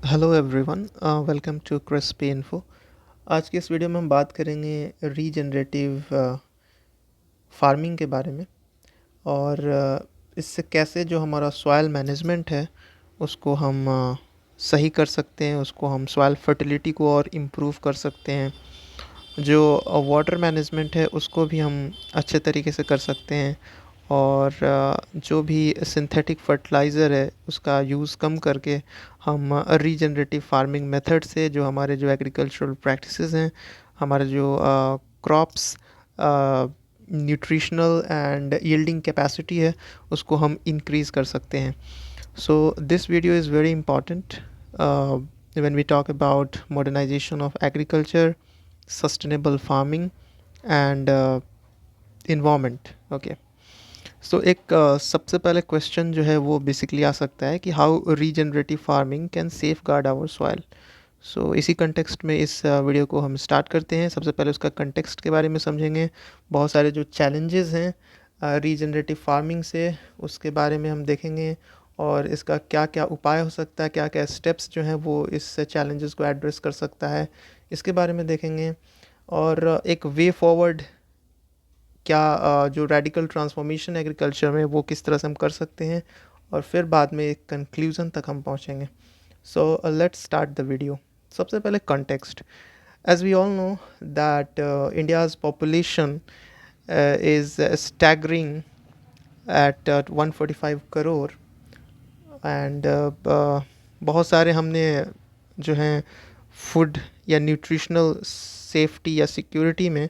Hello everyone, welcome to Crispy Info. आज की इस वीडियो में हम बात करेंगे रीजनरेटिव फार्मिंग के बारे में और इससे कैसे जो हमारा सॉइल मैनेजमेंट है उसको हम सही कर सकते हैं, उसको हम सॉइल फर्टिलिटी को और इम्प्रूव कर सकते हैं। जो वाटर मैनेजमेंट है उसको भी हम अच्छे तरीके से कर सकते हैं और जो भी सिंथेटिक फर्टिलाइज़र है उसका यूज़ कम करके हम रीजनरेटिव फार्मिंग मेथड से जो हमारे जो एग्रीकल्चरल प्रैक्टिसेस हैं, हमारे जो crops nutritional and yielding capacity है उसको हम इंक्रीज़ कर सकते हैं। So this video is very important when we talk about modernization of agriculture, sustainable farming and environment. Okay. सो एक सबसे पहले क्वेश्चन जो है वो बेसिकली आ सकता है कि how regenerative farming can safeguard our soil. So इसी कंटेक्स्ट में इस वीडियो को हम स्टार्ट करते हैं। सबसे पहले उसका कंटेक्स्ट के बारे में समझेंगे, बहुत सारे जो चैलेंजेस हैं रीजनरेटिव फार्मिंग से उसके बारे में हम देखेंगे और इसका क्या क्या उपाय हो सकता है, क्या क्या स्टेप्स जो हैं वो इस चैलेंजेस को एड्रेस कर सकता है, इसके बारे में देखेंगे। और एक वे फॉरवर्ड क्या जो रेडिकल ट्रांसफॉर्मेशन एग्रीकल्चर में वो किस तरह से हम कर सकते हैं और फिर बाद में एक कंक्लूज़न तक हम पहुंचेंगे। So let's start the video. सबसे पहले context. As we all know that India's population is staggering at 145 crore and बहुत सारे हमने जो हैं फूड या न्यूट्रिशनल सेफ्टी या सिक्योरिटी में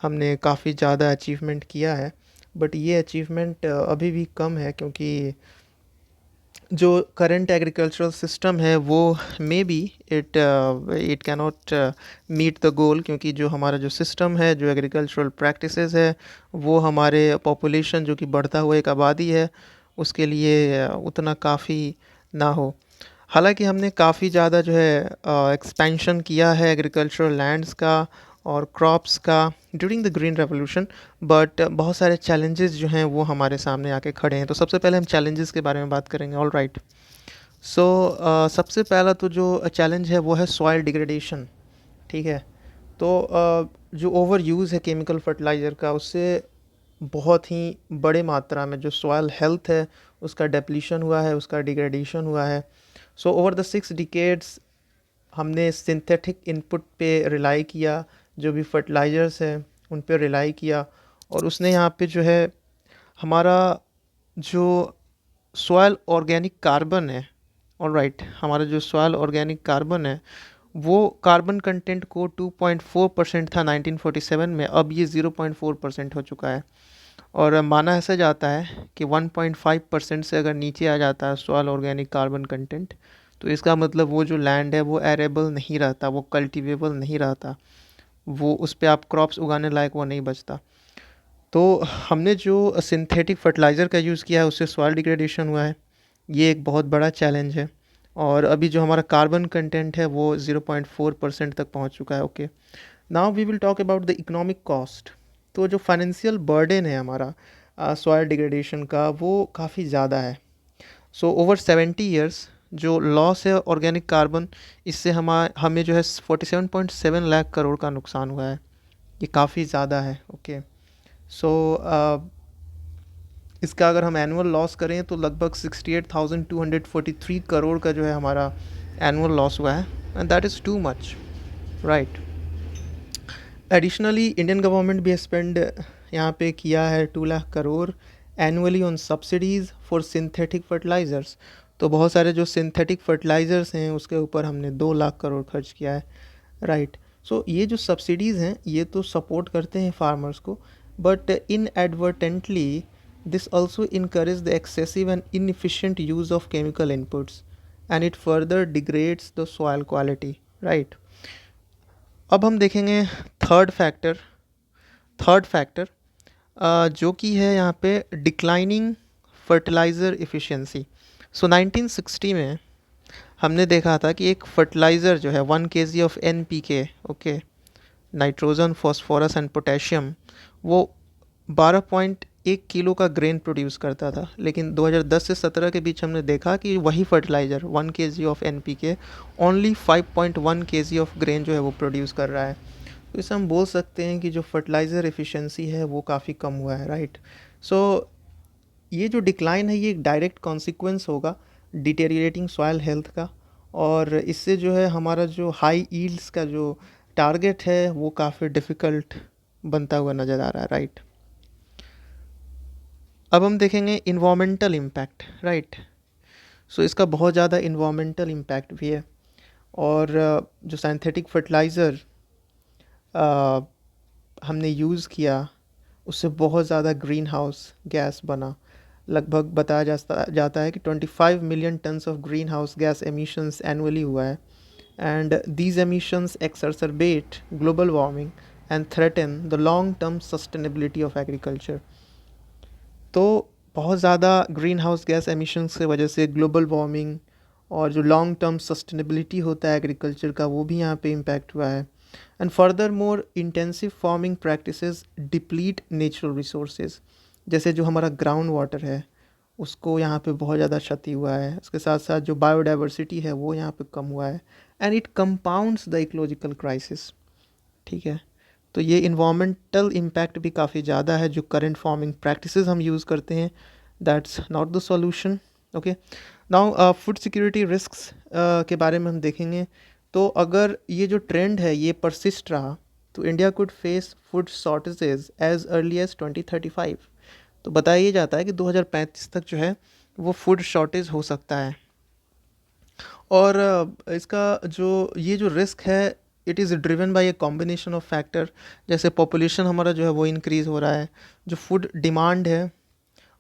हमने काफ़ी ज़्यादा अचीवमेंट किया है। बट ये अचीवमेंट अभी भी कम है क्योंकि जो करंट एग्रीकल्चरल सिस्टम है वो maybe it cannot meet the goal, क्योंकि जो हमारा जो सिस्टम है, जो एग्रीकल्चरल प्रैक्टिसेस है वो हमारे पॉपुलेशन जो कि बढ़ता हुआ एक आबादी है उसके लिए उतना काफ़ी ना हो। हालांकि हमने काफ़ी ज़्यादा जो है एक्सपेंशन किया है एग्रीकल्चरल लैंड्स का और क्रॉप्स का during the green revolution, but बहुत सारे चैलेंजेस जो हैं वो हमारे सामने आके खड़े हैं। तो सबसे पहले हम चैलेंजेस के बारे में बात करेंगे। All right. सो सबसे पहला तो जो चैलेंज है वो है सॉइल डिग्रेडेशन। ठीक है। तो जो ओवर यूज़ है केमिकल फर्टिलाइज़र का उससे बहुत ही बड़े मात्रा में जो सॉइल हेल्थ है उसका डेप्लीशन हुआ है, उसका डिग्रेडेशन हुआ है। सो ओवर द 6 डिकेड्स हमने सिंथेटिक इनपुट पे रिलाई किया, जो भी फर्टिलाइज़र्स हैं उन पे रिलाई किया और उसने यहाँ पे जो है हमारा जो सॉइल ऑर्गेनिक कार्बन है, ऑलराइट, हमारा जो सॉइल ऑर्गेनिक कार्बन है वो कार्बन कंटेंट को 2.4% था 1947 में, अब ये 0.4% हो चुका है। और माना ऐसा जाता है कि 1.5% से अगर नीचे आ जाता है सॉइल ऑर्गेनिक कार्बन कंटेंट तो इसका मतलब वो जो लैंड है वो एरेबल नहीं रहता, वो कल्टीवेबल नहीं रहता, वो उस पे आप क्रॉप्स उगाने लायक वो नहीं बचता। तो हमने जो सिंथेटिक फर्टिलाइज़र का यूज़ किया है उससे सॉइल डिग्रेडेशन हुआ है, ये एक बहुत बड़ा चैलेंज है। और अभी जो हमारा कार्बन कंटेंट है वो 0.4% तक पहुंच चुका है। Okay, now we will talk about the economic cost. तो जो फाइनेंशियल बर्डन है हमारा सॉइल डिग्रेडेशन का वो काफ़ी ज़्यादा है। सो ओवर 70 ईयर्स जो लॉस है ऑर्गेनिक कार्बन, इससे हमें जो है 47.7 लाख करोड़ का नुकसान हुआ है। ये काफ़ी ज़्यादा है। ओके। सो इसका अगर हम एनुअल लॉस करें तो लगभग 68,243 करोड़ का जो है हमारा एनुअल लॉस हुआ है, and that is too much, right. Additionally Indian government भी स्पेंड यहाँ पे किया है 2 lakh crore annually on subsidies for synthetic fertilisers. तो बहुत सारे जो सिंथेटिक फर्टिलाइज़र्स हैं उसके ऊपर हमने 2 लाख करोड़ खर्च किया है, राइट। सो ये जो सब्सिडीज़ हैं ये तो सपोर्ट करते हैं फार्मर्स को, but inadvertently this also encourage the excessive and inefficient use of chemical inputs and it further degrades the soil quality, right. अब हम देखेंगे थर्ड फैक्टर। थर्ड फैक्टर जो कि है यहाँ पे डिक्लाइनिंग फर्टिलाइज़र इफ़िशियंसी। सो 1960 में हमने देखा था कि एक फर्टिलाइज़र जो है 1 kg of NPK, okay, nitrogen phosphorus and potassium, वो 1 किलो का ग्रेन प्रोड्यूस करता था, लेकिन 2010 से 17 के बीच हमने देखा कि वही fertiliser 1 kg of NPK only 5.1 kg of grain जो है वो प्रोड्यूस कर रहा है। तो इससे हम बोल सकते हैं कि जो फर्टिलाइज़र एफिशिएंसी है वो काफ़ी कम हुआ है, राइट। सो ये जो डिक्लाइन है ये एक डायरेक्ट कॉन्सिक्वेंस होगा डिटेरिएटिंग सॉइल हेल्थ का, और इससे जो है हमारा जो हाई ईल्ड्स का जो टारगेट है वो काफ़ी डिफ़िकल्ट बनता हुआ नज़र आ रहा है, राइट। अब हम देखेंगे इन्वामेंटल इम्पैक्ट, राइट। सो इसका बहुत ज़्यादा इन्वामेंटल इम्पैक्ट भी है, और जो सिंथेटिक फर्टिलाइज़र हमने यूज़ किया उससे बहुत ज़्यादा ग्रीन हाउस गैस बना। लगभग बताया जाता है कि 25 million tons of greenhouse gas emissions annually हुआ है, and these emissions exacerbate global warming and threaten the long term sustainability of agriculture. तो बहुत ज़्यादा ग्रीन हाउस गैस एमिशंस की वजह से ग्लोबल वार्मिंग और जो लॉन्ग टर्म सस्टेनेबिलिटी होता है एग्रीकल्चर का वो भी यहाँ पे इम्पैक्ट हुआ है। And further more intensive farming practices deplete natural resources, जैसे जो हमारा ग्राउंड वाटर है उसको यहाँ पे बहुत ज़्यादा क्षति हुआ है। उसके साथ साथ जो बायोडाइवर्सिटी है वो यहाँ पे कम हुआ है, and it compounds the ecological crisis, ठीक है। तो ये इन्वामेंटल इम्पैक्ट भी काफ़ी ज़्यादा है। जो करंट फार्मिंग प्रैक्टिसेस हम यूज़ करते हैं that's not the solution, okay. Now food security risks के बारे में हम देखेंगे। तो अगर ये जो ट्रेंड है ये परसिस्ट रहा तो India could face food shortages as early as 2035। तो बताया जाता है कि 2035 तक जो है वो फूड शॉर्टेज हो सकता है। और इसका जो ये जो रिस्क है it is driven by a combination of factor, जैसे पॉपुलेशन हमारा जो है वो इंक्रीज़ हो रहा है, जो फूड डिमांड है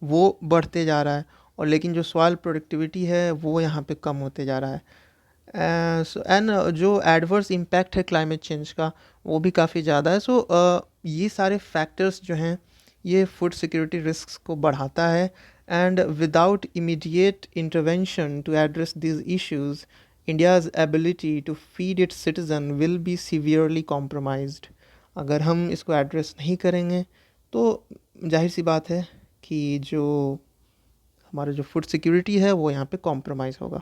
वो बढ़ते जा रहा है, और लेकिन जो सॉइल प्रोडक्टिविटी है वो यहाँ पे कम होते जा रहा है। एंड जो एडवर्स इम्पैक्ट है क्लाइमेट चेंज का वो भी काफ़ी ज़्यादा है। सो ये सारे फैक्टर्स जो हैं ये फूड सिक्योरिटी रिस्क को बढ़ाता है, and without immediate intervention to address this issues India's ability to feed its citizen will be severely compromised। अगर हम इसको एड्रेस नहीं करेंगे तो जाहिर सी बात है कि जो हमारा जो फूड सिक्योरिटी है वो यहाँ पे कॉम्प्रोमाइज़ होगा।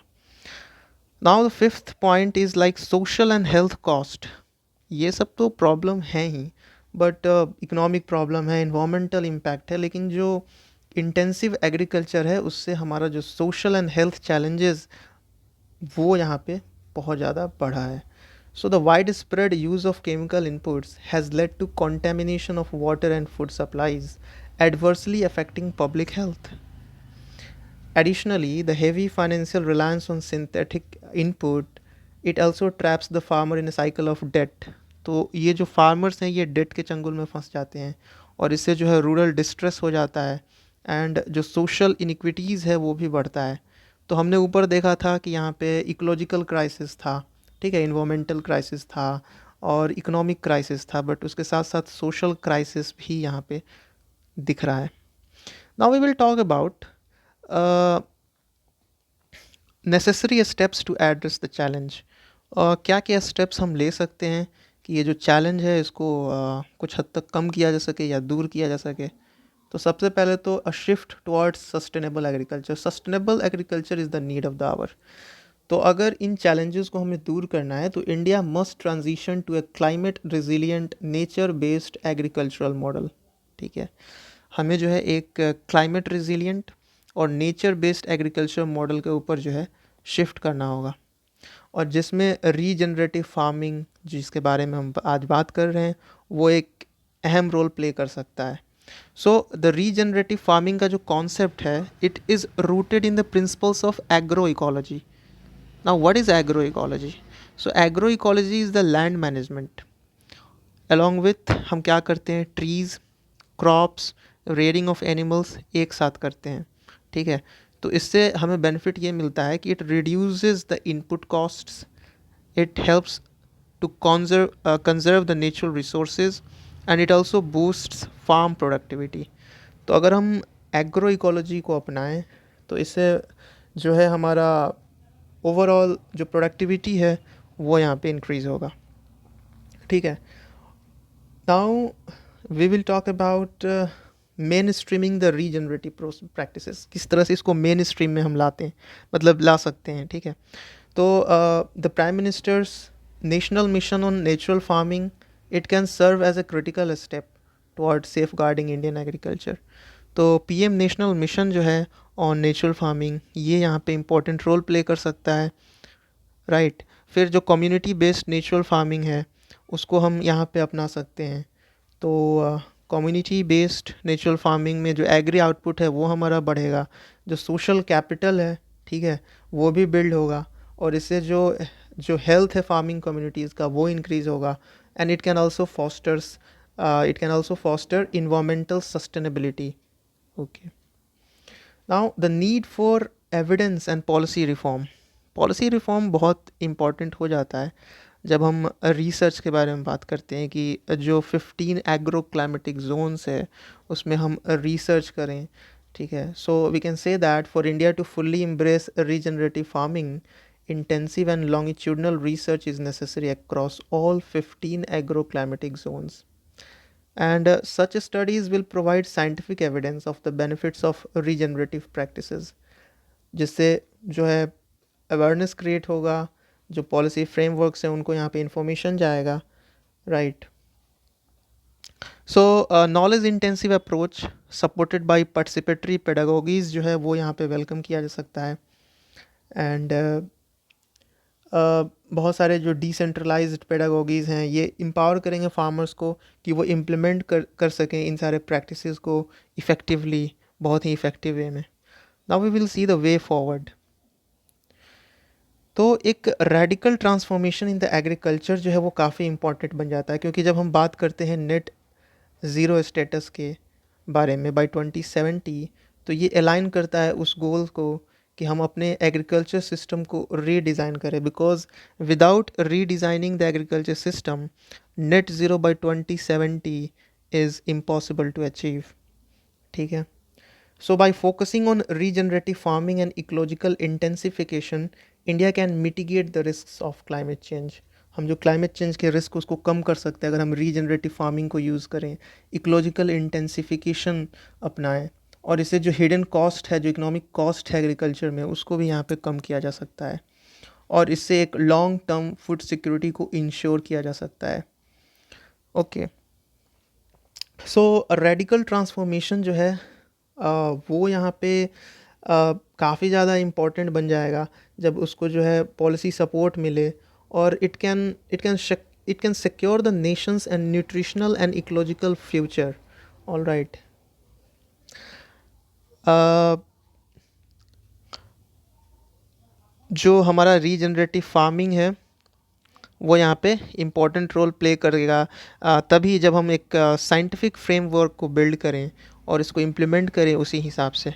Now the fifth point is like social and health cost. ये सब तो प्रॉब्लम है ही, बट इकोनॉमिक प्रॉब्लम है, इन्वामेंटल इम्पैक्ट है, लेकिन जो इंटेंसिव एग्रीकल्चर है उससे हमारा जो सोशल एंड हेल्थ चैलेंजेस वो यहाँ पे बहुत ज़्यादा बढ़ा है। So the widespread use of chemical inputs has led to contamination of water and food supplies adversely affecting public health. Additionally, the heavy financial reliance on synthetic input it also traps the farmer in a cycle of debt। तो ये जो farmers हैं ये date के चंगुल में फंस जाते हैं, और इससे जो है रूरल डिस्ट्रेस हो जाता है, एंड जो सोशल इनिक्विटीज़ है वो भी बढ़ता है। तो हमने ऊपर देखा था कि यहाँ पे इकोलॉजिकल क्राइसिस था, ठीक है, इन्वामेंटल क्राइसिस था और इकोनॉमिक क्राइसिस था, बट उसके साथ साथ सोशल क्राइसिस भी यहाँ पे दिख रहा है। Now we will talk about necessary steps to address the challenge. क्या क्या स्टेप्स हम ले सकते हैं कि ये जो चैलेंज है इसको कुछ हद तक कम किया जा सके या दूर किया जा सके। तो सबसे पहले तो a shift towards sustainable agriculture. Sustainable agriculture is the need of the hour. तो अगर इन चैलेंजेस को हमें दूर करना है तो India must transition to a climate resilient nature based agricultural model, ठीक है। हमें जो है एक क्लाइमेट रिजिलियंट और नेचर बेस्ड एग्रीकल्चर मॉडल के ऊपर जो है शिफ्ट करना होगा, और जिसमें रीजनरेटिव फार्मिंग जिसके बारे में हम आज बात कर रहे हैं वो एक अहम रोल प्ले कर सकता है। सो द रीजनरेटिव फार्मिंग का जो कॉन्सेप्ट है it is rooted in the principles of agro ecology. Now what is agro ecology? So agro ecology is the land management along with हम क्या करते हैं, trees, crops, rearing of animals एक साथ करते हैं, ठीक है। तो इससे हमें बेनिफिट ये मिलता है कि it reduces the input costs, it helps to conserve the natural resources, and it also boosts farm productivity. तो अगर हम एग्रो इकोलॉजी को अपनाएं तो इससे जो है हमारा ओवरऑल जो प्रोडक्टिविटी है वो यहाँ पे इंक्रीज़ होगा, ठीक है। Now we will talk about mainstreaming the regenerative practices, किस तरह से इसको मेन स्ट्रीम में हम लाते हैं, मतलब ला सकते हैं, ठीक है। तो the prime minister's national mission on natural farming, it can serve as a critical step toward safeguarding Indian agriculture. तो पीएम नेशनल मिशन जो है ऑन नेचुरल फार्मिंग, ये यहाँ पे इम्पोर्टेंट रोल प्ले कर सकता है, राइट। फिर जो कम्युनिटी बेस्ड नेचुरल फार्मिंग है उसको हम यहाँ पे अपना सकते हैं। तो कम्युनिटी बेस्ड नेचुरल फार्मिंग में जो एग्री आउटपुट है वो हमारा बढ़ेगा, जो सोशल कैपिटल है, ठीक है, वो भी बिल्ड होगा, और इससे जो जो हेल्थ है फार्मिंग कम्युनिटीज़ का वो इंक्रीज़ होगा। And it can also foster environmental sustainability. Okay, now the need for evidence and policy reform. Policy reform बहुत इम्पॉर्टेंट हो जाता है जब हम रिसर्च के बारे में बात करते हैं कि जो 15 एग्रो क्लाइमेटिक जोन्स है उसमें हम रिसर्च करें, ठीक है। So we can say that for India to fully embrace regenerative farming, intensive and longitudinal research is necessary across all 15 agroclimatic zones. And such studies will provide scientific evidence of the benefits of regenerative practices, जिससे जो है awareness create होगा, जो policy frameworks हैं उनको यहाँ पे information जाएगा, right. So knowledge intensive approach supported by participatory pedagogies जो है वो यहाँ पे वेलकम किया जा सकता है। एंड बहुत सारे जो डिसेंट्रलाइज्ड पेडागोगीज हैं ये एम्पावर करेंगे फार्मर्स को कि वो इम्प्लीमेंट कर सकें इन सारे प्रैक्टिसेस को इफ़ेक्टिवली, बहुत ही इफ़ेक्टिव वे में। Now we will see the way forward. तो एक radical transformation in the agriculture जो है वो काफ़ी इंपॉर्टेंट बन जाता है, क्योंकि जब हम बात करते हैं नेट ज़ीरो स्टेटस के बारे में बाय 2070, तो ये अलाइन करता है उस गोल को कि हम अपने एग्रीकल्चर सिस्टम को रीडिज़ाइन करें, because without redesigning the agriculture system net zero by 2070 is impossible to achieve, ठीक है। So by focusing on regenerative farming and ecological intensification, India can mitigate the risks of climate change. हम जो climate change के risk उसको कम कर सकते हैं अगर हम regenerative farming को यूज़ करें, ecological intensification अपनाएं, और इससे जो hidden cost है, जो economic cost है agriculture में, उसको भी यहाँ पे कम किया जा सकता है, और इससे एक long term food security को ensure किया जा सकता है। ओके, सो रेडिकल ट्रांसफॉर्मेशन जो है वो यहाँ पे काफ़ी ज़्यादा इम्पोर्टेंट बन जाएगा जब उसको जो है पॉलिसी सपोर्ट मिले, और it can secure the Nations and nutritional and ecological future. All right, जो हमारा रीजनरेटिव फार्मिंग है वो यहाँ पे इम्पोर्टेंट रोल प्ले करेगा तभी जब हम एक साइंटिफिक फ्रेमवर्क को बिल्ड करें और इसको इम्प्लीमेंट करें उसी हिसाब से।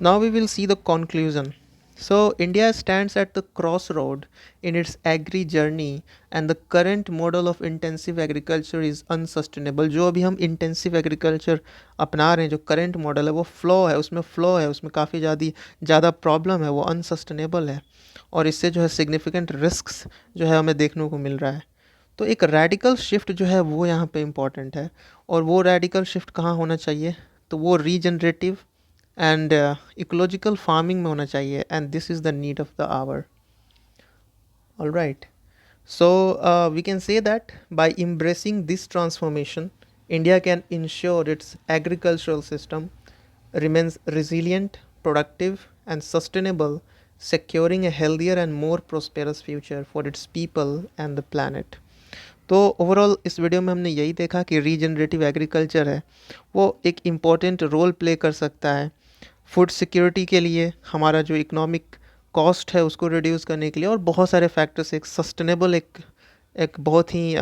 Now we will see the conclusion. So India stands at the crossroad in its agri journey and the current model of intensive agriculture is unsustainable. जो अभी हम इंटेंसिव एग्रीकल्चर अपना रहे हैं, जो करेंट मॉडल है वो फ्लॉ है, उसमें काफ़ी ज़्यादा प्रॉब्लम है, वो अनसस्टेनेबल है, और इससे जो है सिग्निफिकेंट रिस्क्स जो है हमें देखने को मिल रहा है। तो एक रेडिकल शिफ्ट जो है वो यहाँ पे इम्पॉर्टेंट है, और वो रेडिकल शिफ्ट कहाँ होना चाहिए, तो वो रीजनरेटिव एंड इकोलॉजिकल फार्मिंग में होना चाहिए, and this is the need of the hour. All right, so we can say that by embracing this transformation, India can ensure its agricultural system remains resilient, productive, and sustainable, securing a healthier and more prosperous future for its people and the planet. तो overall इस video में हमने यही देखा कि regenerative agriculture है वो एक इम्पॉर्टेंट रोल प्ले कर सकता है फूड सिक्योरिटी के लिए, हमारा जो इकोनॉमिक कॉस्ट है उसको रिड्यूस करने के लिए, और बहुत सारे फैक्टर्स, एक सस्टेनेबल एक बहुत ही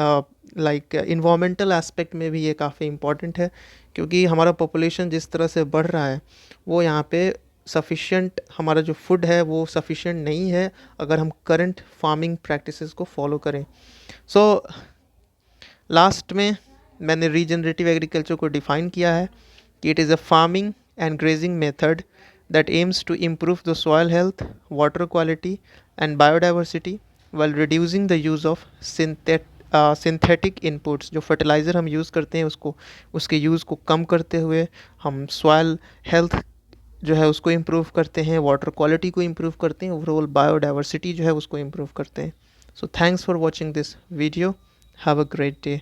लाइक इन्वामेंटल एस्पेक्ट में भी ये काफ़ी इम्पॉर्टेंट है, क्योंकि हमारा पॉपुलेशन जिस तरह से बढ़ रहा है वो यहाँ पे सफिशिएंट, हमारा जो फूड है वो सफिशिएंट नहीं है अगर हम करंट फार्मिंग प्रैक्टिसेस को फॉलो करें। सो लास्ट में मैंने रीजनरेटिव एग्रीकल्चर को डिफ़ाइन किया है कि it is a farming and grazing method that aims to improve the soil health, water quality, and biodiversity while reducing the use of synthetic inputs जो fertiliser हम use करते हैं उसके यूज़ को कम करते हुए हम सॉइल हेल्थ जो है उसको इम्प्रूव करते हैं, वाटर क्वालिटी को इम्प्रूव करते हैं, ओवरऑल बायोडाइवर्सिटी जो है उसको इम्प्रूव करते हैं. So thanks for watching this video. Have a great day.